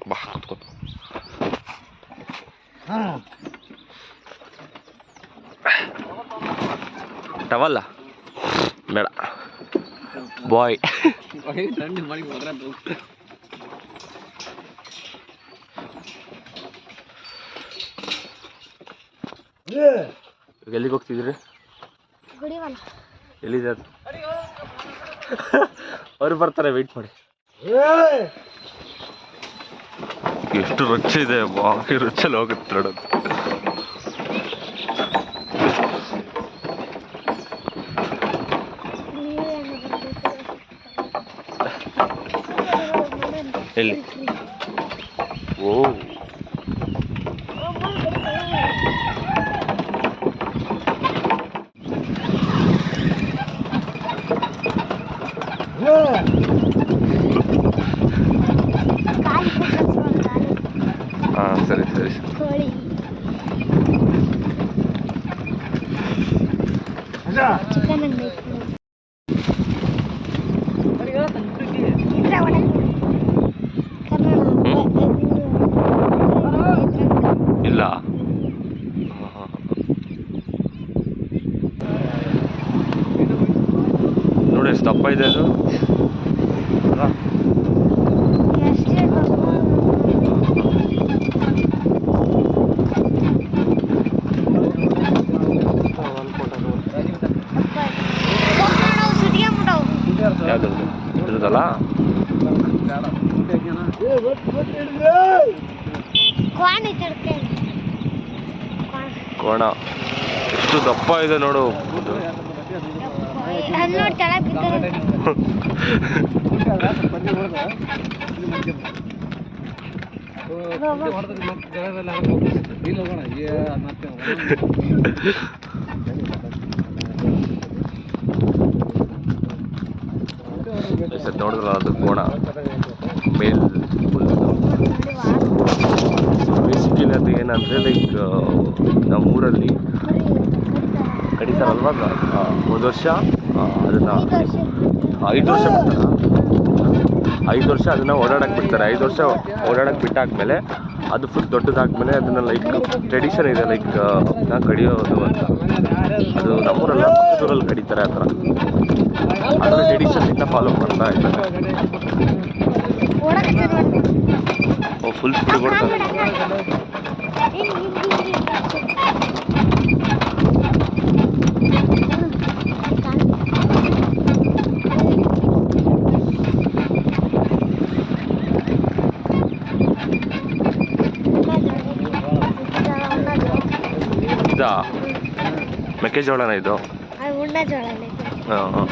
ಬಾ ಕೂತ್ಕೋ. ಟವಲ್ಲ ಬೇಡ ಬಾಯ್. ಎಲ್ಲಿಗೆ ಹೋಗ್ತಿದ್ರಿ? ಎಲ್ಲಿದೆ ಅದು? ಅವ್ರು ಬರ್ತಾರೆ, ವೆಯ್ಟ್ ಮಾಡಿ. ಎಷ್ಟು ರುಚಿ ಇದೆ, ಬಾಕಿ ರುಚಲ್ಲಿ ಹೋಗುತ್ತೆ ನೋಡೋದು. ಎಲ್ಲಿ? ಓ ಹಾಂ, ಸರಿ ಸರಿ ಸರಿ. ಇಲ್ಲ ನೋಡಿ ಎಷ್ಟು ದಪ್ಪ ಇದೆ ಅದು. ಯಾವ್ದು ಇದ್ರದಲ್ಲ? ಕೋಣ ಎಷ್ಟು ದಪ್ಪ ಇದೆ ನೋಡು. ನೋಡಿದ್ರಲ್ಲ ಅದು ಕೋಣ ಮೇಲ್ ಬೇಸಿಕಲಿ ಅದು ಏನಂದರೆ ಲೈಕ್ ನಮ್ಮೂರಲ್ಲಿ ಕಡಿತಾರಲ್ವ, ಒಂದು ವರ್ಷ ಅದನ್ನು 5 ವರ್ಷ ಬಿಡ್ತಾರೆ. 5 ವರ್ಷ ಅದನ್ನು ಓಡಾಡಕ್ಕೆ ಬಿಡ್ತಾರೆ. 5 ವರ್ಷ ಓಡಾಡಕ್ಕೆ ಬಿಟ್ಟಾದ್ಮೇಲೆ ಅದು ಫುಲ್ ದೊಡ್ಡದಾದ್ಮೇಲೆ ಅದನ್ನು ಲೈಕ್ ಟ್ರೆಡಿಷನ್ ಇದೆ, ಲೈಕ್ ಕಡಿಯೋದು ಅಂತ. ಅದು ನಮ್ಮೂರಲ್ಲ, ಪಕ್ಕದೂರಲ್ಲಿ ಕಡಿತಾರೆ. ಆ ಥರ ಅದರ ಟ್ರೆಡಿಷನ್ನಿಂದ ಫಾಲೋ ಮಾಡ್ತಾ ಇದ್ದಾರೆ. ಫುಲ್ ಸ್ಪೀಡ್ ಕೊಡ್ತಾರೆ. ಇದಾ ಮೆಕ್ಕೆಜೋಳನ ಇದು? ಹಾಂ ಹಾಂ.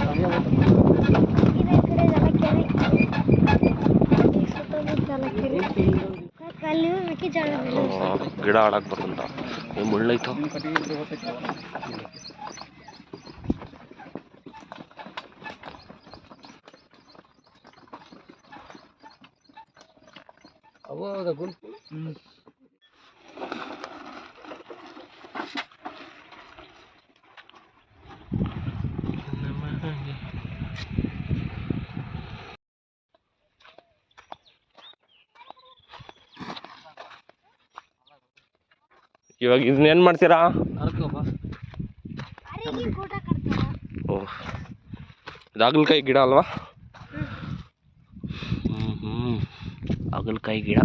ಗಿಡ ಹಾಳಾಗಿ ಬರ್ತಂತ ಮುಳ್ಳೈತು. ಇವಾಗ ಇದನ್ನೇನು ಮಾಡ್ತೀರಾ? ಓಹ್, ಇದು ಹಾಗಲಕಾಯಿ ಗಿಡ ಅಲ್ವಾ? ಹಾಗಲಕಾಯಿ ಗಿಡ.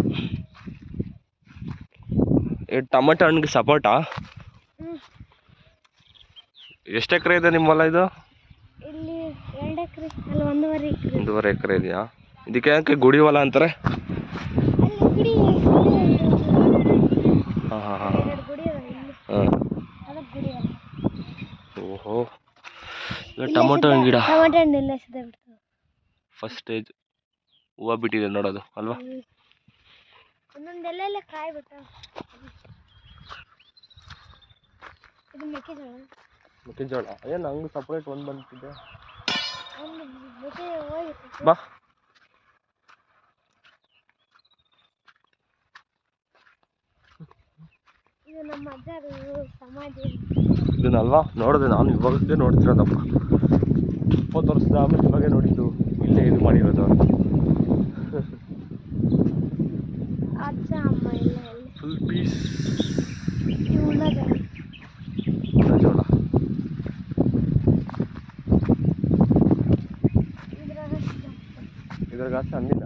ಟೊಮೆಟೊ ಹಣ್ಣಿಗೆ ಸಪೋಟ. ಎಷ್ಟು ಎಕರೆ ಇದೆ ನಿಮ್ಮ ಹೊಲ ಇದು? 1.5 ಎಕರೆ ಇದೆಯಾ? ಇದಕ್ಕೆ ಯಾಕೆ ಗುಡಿ ಹೊಲ ಅಂತಾರೆ? ಹಾಂ ಹಾಂ ಹಾಂ ಹಾಂ. ಓಹೋ, ಟೊಮೊಟೊ ಹಣ್ಣು ಗಿಡ ಫಸ್ಟ್ ಸ್ಟೇಜ್ ಹೂವು ಬಿಟ್ಟಿದೆ ನೋಡೋದು ಅಲ್ವಾ? ಮೆಕ್ಕೆಜೋಳ ಏನು ಹಂಗೆ ಸಪ್ರೇಟ್ ಒಂದು ಬಂದಿದೆ? ಬಾ, ಇದನ್ನಲ್ವಾ ನೋಡಿದೆ ನಾನು, ಇವಾಗಲೇ ನೋಡ್ತಿರೋದಪ್ಪ. 20 ವರ್ಷದ ಆಮೇಲೆ ಇವಾಗೆ ನೋಡಿದ್ದು, ಇಲ್ಲೇ ಇದು ಮಾಡಿರೋದು. ಇದ್ರಾಗ ಅಂದಿಲ್ಲ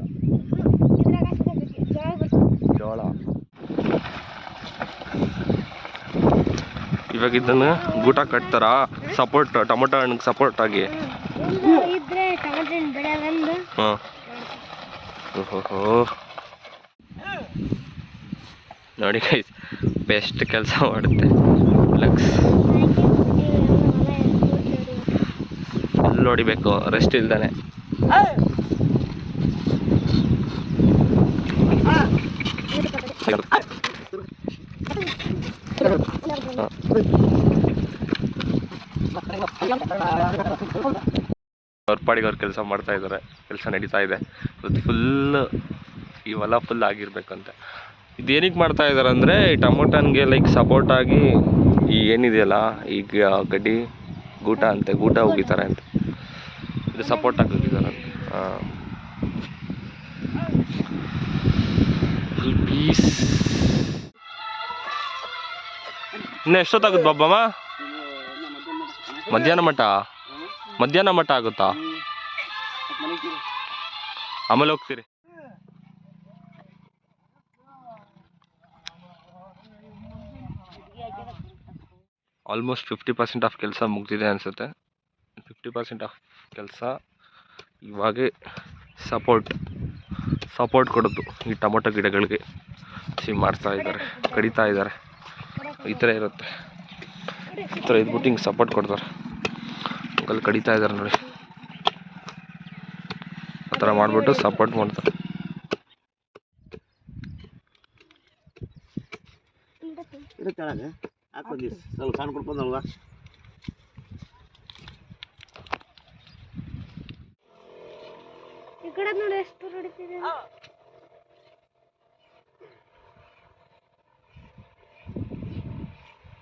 ಜೋಳ. ಇವಾಗ ಇದನ್ನು ಗೂಟ ಕಟ್ತಾರ ಸಪೋರ್ಟ್ ಟೊಮೊಟೊ ಹಣ್ಣಿಗೆ ಸಪೋರ್ಟ್ ಆಗಿ. ಹಾಂ ಓಹೋ ನೋಡಿ ಗೈಸ್, ಬೆಸ್ಟ್ ಕೆಲಸ ಮಾಡುತ್ತೆ ಲಕ್ಸ್. ಫುಲ್ ಹೊಡಿಬೇಕು ರೆಸ್ಟ್ ಇಲ್ದಾನೆ. ಅವ್ರ ಪಾಡಿಗೆ ಅವ್ರು ಕೆಲಸ ಮಾಡ್ತಾ ಇದ್ದಾರೆ, ಕೆಲಸ ನಡೀತಾ ಇದೆ. ಫುಲ್ ಈ ಹೊಲ ಫುಲ್ ಆಗಿರ್ಬೇಕಂತ. ಇದೇನಿಗೆ ಮಾಡ್ತಾ ಇದ್ದಾರೆ ಅಂದರೆ ಈ ಟೊಮೊಟನ್ಗೆ ಲೈಕ್ ಸಪೋರ್ಟ್ ಆಗಿ ಈ ಏನಿದೆಯಲ್ಲ ಈಗ ಗಡ್ಡಿ ಗೂಟ ಅಂತೆ, ಗೂಟ ಹೋಗಿತಾರೆ ಅಂತ, ಇದು ಸಪೋರ್ಟ್ ಆಗಿ ಹೋಗಿದ್ದಾರೆ. ಪೀಸ್ ಇನ್ನು ಎಷ್ಟೊತ್ತಾಗುತ್ತೆ ಬಾಬಮ್ಮ? ಮಧ್ಯಾಹ್ನ ಮಟ್ಟ ಆಗುತ್ತಾ? ಆಮೇಲೆ ಹೋಗ್ತೀರಿ? ಆಲ್ಮೋಸ್ಟ್ 50% ಆಫ್ ಕೆಲಸ ಮುಗ್ದಿದೆ ಅನಿಸುತ್ತೆ. 50% ಆಫ್ ಕೆಲಸ ಇವಾಗೆ ಸಪೋರ್ಟ್ ಕೊಡೋದು ಈ ಟೊಮೊಟೊ ಗಿಡಗಳಿಗೆ ಮಾಡ್ತಾ ಇದ್ದಾರೆ, ಕಡಿತಾ ಇದ್ದಾರೆ. ಈ ಥರ ಇರುತ್ತೆ, ಈ ಥರ ಇದ್ಬಿಟ್ಟು ಹಿಂಗೆ ಸಪೋರ್ಟ್ ಕೊಡ್ತಾರೆ. ಅಲ್ಲಿ ಕಡಿತಾ ಇದ್ದಾರೆ ನೋಡಿ, ಆ ಥರ ಮಾಡಿಬಿಟ್ಟು ಸಪೋರ್ಟ್ ಮಾಡ್ತಾರೆ.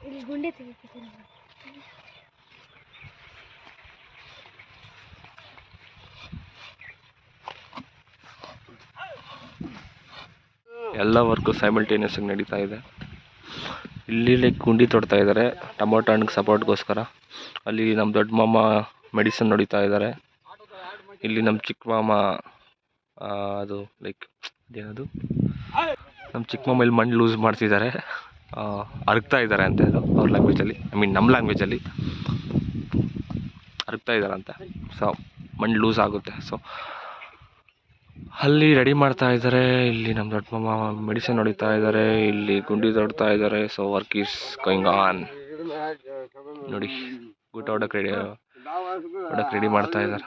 ಇಲ್ಲಿ ಗುಂಡೆ ತೆಗಿತೀನಿ. ಎಲ್ಲ ವರ್ಕು ಸೈಮಲ್ಟೇನಿಯಸ್ ಆಗಿ ನಡೀತಾ ಇದೆ. ಇಲ್ಲಿ ಲೈಕ್ ಗುಂಡಿ ತೊಡ್ತಾ ಇದ್ದಾರೆ ಟೊಮೊಟೊ ಹಣ್ಣಿಗೆ ಸಪೋರ್ಟ್ಗೋಸ್ಕರ. ಅಲ್ಲಿ ನಮ್ಮ ದೊಡ್ಡ ಮಾಮ ಮೆಡಿಸನ್ ಹೊಡಿತಾ ಇದ್ದಾರೆ. ಇಲ್ಲಿ ನಮ್ಮ ಚಿಕ್ಕ ಮಾಮ ಅದು ಲೈಕ್ ಅದೇನದು ನಮ್ಮ ಚಿಕ್ಕ ಮಾಮ ಇಲ್ಲಿ ಮಣ್ಣು ಲೂಸ್ ಮಾಡ್ತಿದ್ದಾರೆ, ಅರಗ್ತಾ ಇದ್ದಾರೆ ಅಂತ ಇದು ಅವ್ರ ಲ್ಯಾಂಗ್ವೇಜಲ್ಲಿ, ನಮ್ಮ ಲ್ಯಾಂಗ್ವೇಜಲ್ಲಿ ಅರಗ್ತಾ ಇದ್ದಾರೆ ಅಂತ. ಸೊ ಮಣ್ಣು ಲೂಸ್ ಆಗುತ್ತೆ, ಸೊ ಅಲ್ಲಿ ರೆಡಿ ಮಾಡ್ತಾ ಇದ್ದಾರೆ. ಇಲ್ಲಿ ನಮ್ಮ ದೊಡ್ಡ ಮಾಮ ಮೆಡಿಸಿನ್ ಹೊಡಿತಾ ಇದ್ದಾರೆ, ಇಲ್ಲಿ ಗುಂಡಿ ತೊಡ್ತಾ ಇದ್ದಾರೆ. So work is going on. ನೋಡಿ ಗೂಟ ಹೊಡಕ್ಕೆ ರೆಡಿ ಮಾಡ್ತಾ ಇದ್ದಾರೆ.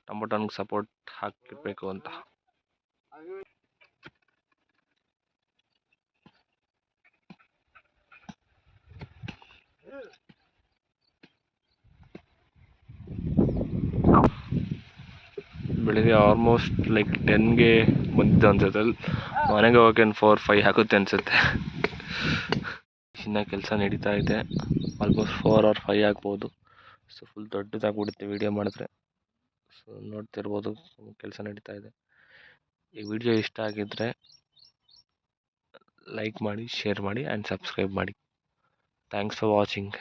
ಟೊಮೊಟೊನ್ಗೆ ಸಪೋರ್ಟ್ ಹಾಕಿರ್ಬೇಕು ಅಂತ. ಬೆಳಿಗ್ಗೆ ಆಲ್ಮೋಸ್ಟ್ ಲೈಕ್ 10ಗೆ ಬಂದಿದ್ದು ಅನ್ಸುತ್ತೆ. ಮನೆಗೆ ಹೋಗಕ್ಕೆ 4-5 ಆಗುತ್ತೆ ಅನಿಸುತ್ತೆ. ಇನ್ನು ಕೆಲಸ ನಡೀತಾ ಇದೆ, ಆಲ್ಮೋಸ್ಟ್ 4 or 5 ಆಗ್ಬೋದು. ಸೊ ಫುಲ್ ದೊಡ್ಡದಾಗ್ಬಿಡುತ್ತೆ ವೀಡಿಯೋ ಮಾಡಿದ್ರೆ. ಸೊ ನೋಡ್ತಿರ್ಬೋದು ಕೆಲಸ ನಡೀತಾ ಇದೆ. ಈ ವಿಡಿಯೋ ಇಷ್ಟ ಆಗಿದ್ದರೆ ಲೈಕ್ ಮಾಡಿ, ಶೇರ್ ಮಾಡಿ ಆ್ಯಂಡ್ ಸಬ್ಸ್ಕ್ರೈಬ್ ಮಾಡಿ. Thanks for watching.